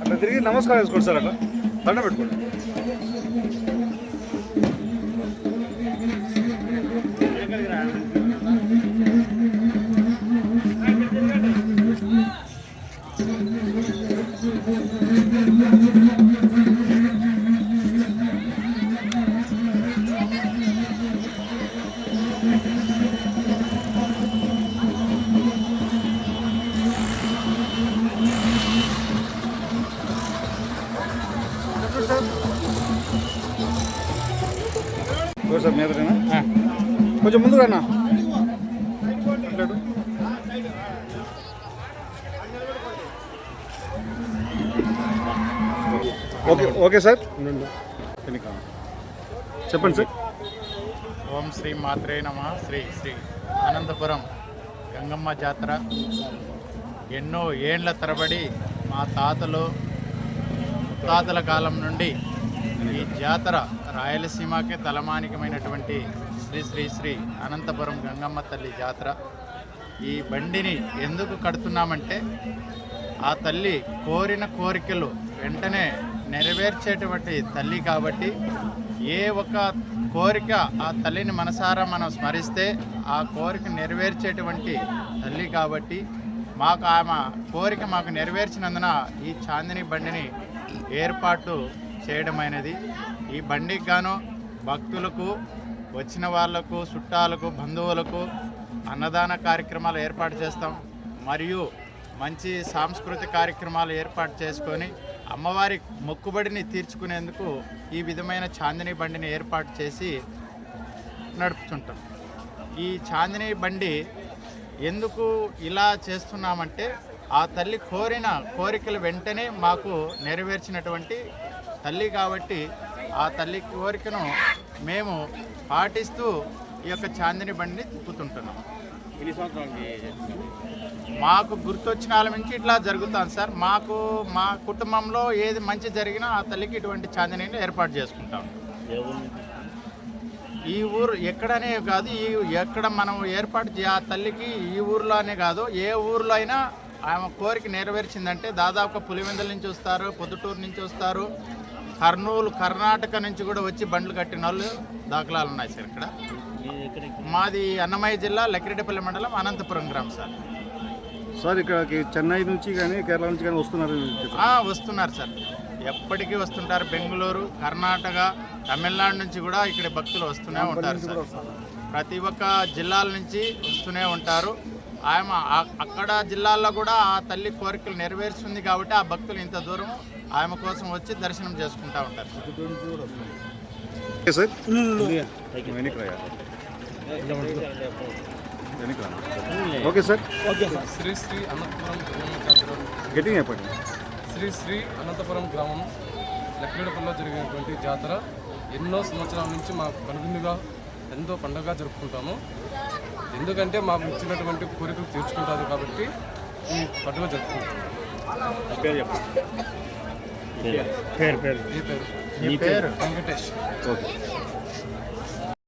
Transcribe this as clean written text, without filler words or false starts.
అట్లా తిరిగి నమస్కారం చేసుకోండి సార్, అట్లా దండం పెట్టుకోండి. సార్ మీ ఎదురేనా? కొంచెం ముందు రానా. ఓకే ఓకే సార్, చెప్పండి సార్. ఓం శ్రీ మాత్రే నమః. శ్రీ శ్రీ అనంతపురం గంగమ్మ జాతర ఎన్నో ఏండ్ల తరబడి మా తాతలు ముత్తాతల కాలం నుండి ఈ జాతర రాయలసీమకే తలమానికమైనటువంటి శ్రీ శ్రీ శ్రీ అనంతపురం గంగమ్మ తల్లి జాతర. ఈ బండిని ఎందుకు కడుతున్నామంటే ఆ తల్లి కోరిన కోరికలు వెంటనే నెరవేర్చేటువంటి తల్లి కాబట్టి, ఏ ఒక్క కోరిక ఆ తల్లిని మనసారా మనం స్మరిస్తే ఆ కోరిక నెరవేర్చేటువంటి తల్లి కాబట్టి, మాకు ఆమె కోరిక మాకు నెరవేర్చినందున ఈ చాందిని బండిని ఏర్పాటు చేయడమైనది. ఈ బండికి గాను భక్తులకు, వచ్చిన వాళ్లకు, చుట్టాలకు, బంధువులకు అన్నదాన కార్యక్రమాలు ఏర్పాటు చేస్తాం. మరియు మంచి సాంస్కృతిక కార్యక్రమాలు ఏర్పాటు చేసుకొని అమ్మవారి మొక్కుబడిని తీర్చుకునేందుకు ఈ విధమైన చాందిని బండిని ఏర్పాటు చేసి నడుపుతుంటాం. ఈ చాందిని బండి ఎందుకు ఇలా చేస్తున్నామంటే ఆ తల్లి కోరిన కోరికలు వెంటనే మాకు నెరవేర్చినటువంటి తల్లి కాబట్టి, ఆ తల్లి కోరికను మేము పాటిస్తూ ఈ యొక్క చాందిని బండిని తిప్పుతుంటున్నాం. మాకు గుర్తొచ్చిన వాళ్ళ నుంచి ఇట్లా జరుగుతాను సార్. మా కుటుంబంలో ఏది మంచి జరిగినా ఆ తల్లికి ఇటువంటి చాందిని ఏర్పాటు చేసుకుంటాం. ఈ ఊరు ఎక్కడనే కాదు, ఎక్కడ మనం ఏర్పాటు ఆ తల్లికి ఈ ఊర్లోనే కాదు, ఏ ఊర్లో అయినా ఆమె కోరిక నెరవేర్చిందంటే దాదాపు పులివెందుల నుంచి వస్తారు, పొద్దుటూరు నుంచి వస్తారు, కర్నూలు కర్ణాటక నుంచి కూడా వచ్చి బండ్లు కట్టిన వాళ్ళు దాఖలాలు ఉన్నాయి సార్. ఇక్కడ మాది అన్నమయ్య జిల్లా లక్కిరెడ్డిపల్లి మండలం అనంతపురం గ్రామం సార్. సార్ ఇక్కడికి చెన్నై నుంచి కానీ కేరళ నుంచి కానీ వస్తున్నారు సార్, ఎప్పటికీ వస్తుంటారు. బెంగళూరు, కర్ణాటక, తమిళనాడు నుంచి కూడా ఇక్కడ భక్తులు వస్తూనే ఉంటారు సార్. ప్రతి ఒక్క జిల్లాల నుంచి వస్తూనే ఉంటారు. ఆమె అక్కడ జిల్లాల్లో కూడా ఆ తల్లి కోరికలు నెరవేరుస్తుంది కాబట్టి ఆ భక్తులు ఇంత దూరం ఆమె కోసం వచ్చి దర్శనం చేసుకుంటూ ఉంటారు sir. Okay sir. Sri Sri Anantapuram జాతర గట్టిగా చెప్పండి. శ్రీ శ్రీ అనంతపురం గ్రామం లక్కిరెడ్డిపల్లిలో జరిగినటువంటి జాతర ఎన్నో సంవత్సరాల నుంచి మాకు కనువిందుగా ఎంతో పండుగగా జరుపుకుంటాము. ఎందుకంటే మాకు ఇచ్చినటువంటి కోరికలు తీర్చుకుంటారు కాబట్టి ఈ పండుగ జరుపుకుంటాము. పేరు వెంకటేష్. ఓకే.